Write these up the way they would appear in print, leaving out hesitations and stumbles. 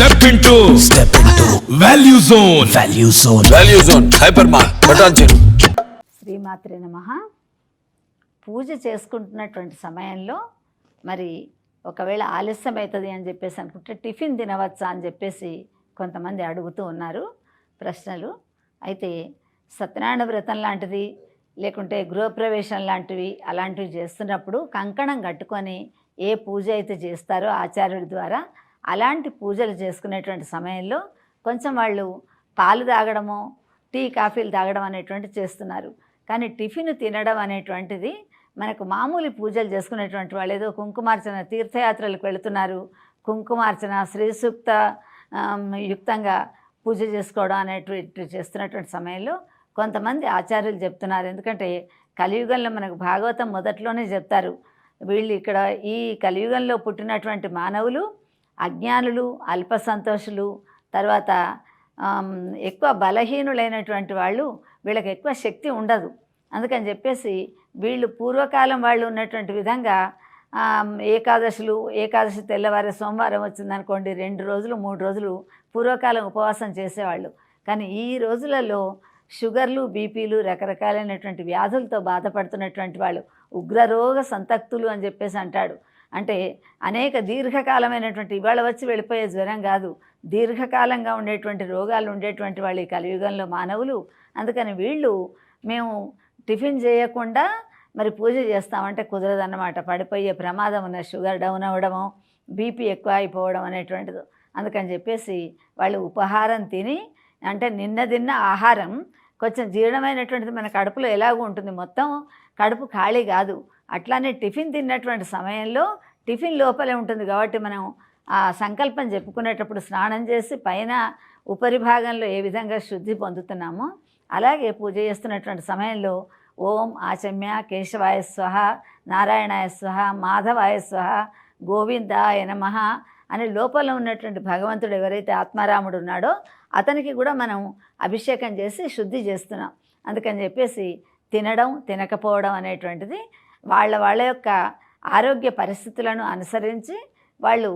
Step into Value Zone. Value Zone. Hypermart. Patanjali. శ్రీమాత్రే నమః. పూజ చేసుకుంటున్నటువంటి సమయంలో మరి ఒకవేళ ఆలస్యం అవుతుంది అని చెప్పేసి అనుకుంటే టిఫిన్ తినవచ్చా అని చెప్పేసి కొంతమంది అడుగుతూ ఉన్నారు ప్రశ్నలు. అయితే సత్యనారాయణ వ్రతం లాంటిది లేకుంటే గృహప్రవేశం లాంటివి అలాంటివి చేస్తున్నప్పుడు కంకణం కట్టుకొని ఏ పూజ అయితే చేస్తారో ఆచార్యుడి ద్వారా అలాంటి పూజలు చేసుకునేటువంటి సమయంలో కొంచెం వాళ్ళు పాలు తాగడము టీ కాఫీలు తాగడం అనేటువంటిది చేస్తున్నారు. కానీ టిఫిన్ తినడం అనేటువంటిది మనకు మామూలు పూజలు చేసుకునేటువంటి వాళ్ళు ఏదో కుంకుమార్చన తీర్థయాత్రలకు వెళుతున్నారు, కుంకుమార్చన శ్రీ సూక్త యుక్తంగా పూజ చేసుకోవడం అనేటువంటి చేస్తున్నటువంటి సమయంలో కొంతమంది ఆచార్యులు చెప్తున్నారు. ఎందుకంటే కలియుగంలో మనకు భాగవతం మొదట్లోనే చెప్తారు, వీళ్ళు ఇక్కడ ఈ కలియుగంలో పుట్టినటువంటి మానవులు అజ్ఞానులు, అల్ప సంతోషులు, తర్వాత ఎక్కువ బలహీనులైనటువంటి వాళ్ళు, వీళ్ళకి ఎక్కువ శక్తి ఉండదు. అందుకని చెప్పేసి వీళ్ళు పూర్వకాలం వాళ్ళు ఉన్నటువంటి విధంగా ఏకాదశి తెల్లవారే సోమవారం వచ్చిందనుకోండి 2 రోజులు 3 రోజులు పూర్వకాలం ఉపవాసం చేసేవాళ్ళు. కానీ ఈ రోజులలో షుగర్లు, బీపీలు, రకరకాలైనటువంటి వ్యాధులతో బాధపడుతున్నటువంటి వాళ్ళు ఉగ్రరోగ సంతక్తులు అని చెప్పేసి అంటాడు. అంటే అనేక దీర్ఘకాలమైనటువంటి ఇవాళ వచ్చి వెళ్ళిపోయే జ్వరం కాదు, దీర్ఘకాలంగా ఉండేటువంటి రోగాలు ఉండేటువంటి వాళ్ళు ఈ కలియుగంలో మానవులు. అందుకని వీళ్ళు మేము టిఫిన్ చేయకుండా మరి పూజ చేస్తామంటే కుదరదన్నమాట. పడిపోయే ప్రమాదం ఉన్న షుగర్ డౌన్ అవ్వడము, బీపీ ఎక్కువ అయిపోవడం అనేటువంటిది. అందుకని చెప్పేసి వాళ్ళు ఉపహారం తిని, అంటే నిన్న తిన్న ఆహారం కొంచెం జీర్ణమైనటువంటిది మన కడుపులో ఎలాగూ ఉంటుంది, మొత్తం కడుపు ఖాళీ కాదు. అట్లానే టిఫిన్ తిన్నటువంటి సమయంలో టిఫిన్ లోపలే ఉంటుంది కాబట్టి మనం ఆ సంకల్పం చెప్పుకునేటప్పుడు స్నానం చేసి పైన ఉపరి భాగంలో ఏ విధంగా శుద్ధి పొందుతున్నామో అలాగే పూజ చేస్తున్నటువంటి సమయంలో ఓం ఆచమ్య కేశవాయ స్వహ, నారాయణాయ స్వహ, మాధవాయ స్వహ, గోవిందాయ నమః అని లోపల ఉన్నటువంటి భగవంతుడు ఎవరైతే ఆత్మారాముడు ఉన్నాడో అతనికి కూడా మనం అభిషేకం చేసి శుద్ధి చేస్తున్నాం. అందుకని చెప్పేసి తినడం తినకపోవడం అనేటువంటిది వాళ్ళ యొక్క ఆరోగ్య పరిస్థితులను అనుసరించి వాళ్ళు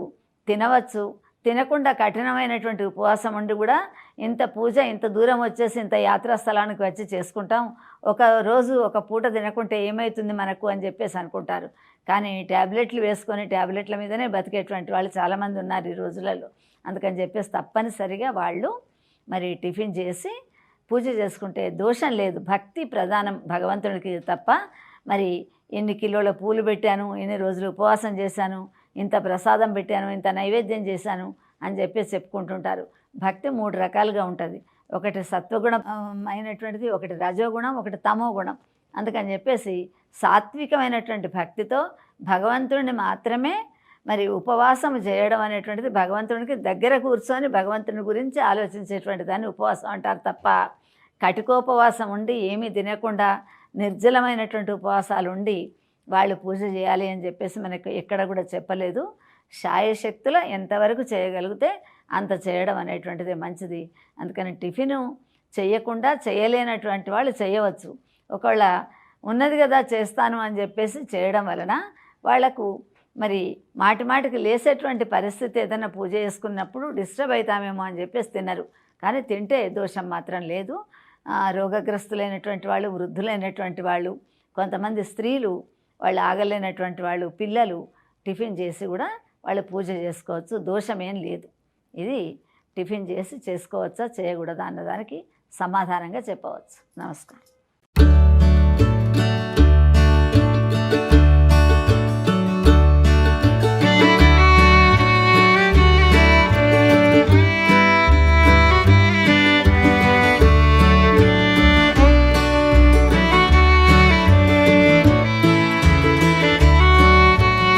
తినవచ్చు. తినకుండా కఠినమైనటువంటి ఉపవాసం ఉండి కూడా ఇంత పూజ ఇంత దూరం వచ్చేసి ఇంత యాత్రా స్థలానికి వచ్చి చేసుకుంటాం, ఒక రోజు ఒక పూట తినకుంటే ఏమవుతుంది మనకు అని చెప్పేసి అనుకుంటారు. కానీ ట్యాబ్లెట్లు వేసుకొని ట్యాబ్లెట్ల మీదనే బతికేటువంటి వాళ్ళు చాలామంది ఉన్నారు ఈ రోజులలో. అందుకని చెప్పేసి తప్పనిసరిగా వాళ్ళు మరి టిఫిన్ చేసి పూజ చేసుకుంటే దోషం లేదు. భక్తి ప్రధానం భగవంతుడికి తప్ప మరి ఎన్ని కిలోల పూలు పెట్టాను, ఎన్ని రోజులు ఉపవాసం చేశాను, ఇంత ప్రసాదం పెట్టాను, ఇంత నైవేద్యం చేశాను అని చెప్పేసి చెప్పుకుంటుంటారు. భక్తి 3 రకాలుగా ఉంటుంది. ఒకటి సత్వగుణం అయినటువంటిది, ఒకటి రజోగుణం, ఒకటి తమో గుణం. అందుకని చెప్పేసి సాత్వికమైనటువంటి భక్తితో భగవంతుడిని మాత్రమే మరి ఉపవాసం చేయడం అనేటువంటిది భగవంతుడికి దగ్గర కూర్చొని భగవంతుని గురించి ఆలోచించేటువంటి దాన్ని ఉపవాసం అంటారు తప్ప కటికోపవాసం ఉండి ఏమీ తినకుండా నిర్జలమైనటువంటి ఉపవాసాలు ఉండి వాళ్ళు పూజ చేయాలి అని చెప్పేసి మనకు ఎక్కడ కూడా చెప్పలేదు. శాయశక్తుల ఎంతవరకు చేయగలిగితే అంత చేయడం అనేటువంటిది మంచిది. అందుకని టిఫిను చేయకుండా చేయలేనటువంటి వాళ్ళు చేయవచ్చు. ఒకవేళ ఉన్నది కదా చేస్తాను అని చెప్పేసి చేయడం వలన వాళ్లకు మరి మాటికి లేసేటువంటి పరిస్థితి ఏదైనా పూజ చేసుకున్నప్పుడు డిస్టర్బ్ అవుతామేమో అని చెప్పేసి తినరు. కానీ తింటే దోషం మాత్రం లేదు. రోగగ్రస్తులైనటువంటి వాళ్ళు, వృద్ధులైనటువంటి వాళ్ళు, కొంతమంది స్త్రీలు, వాళ్ళు ఆగలేనటువంటి వాళ్ళు, పిల్లలు టిఫిన్ చేసి కూడా వాళ్ళు పూజ చేసుకోవచ్చు, దోషమేం లేదు. ఇది టిఫిన్ చేసి చేసుకోవచ్చా చేయకూడదా అన్నదానికి సమాధానంగా చెప్పవచ్చు. నమస్కారం.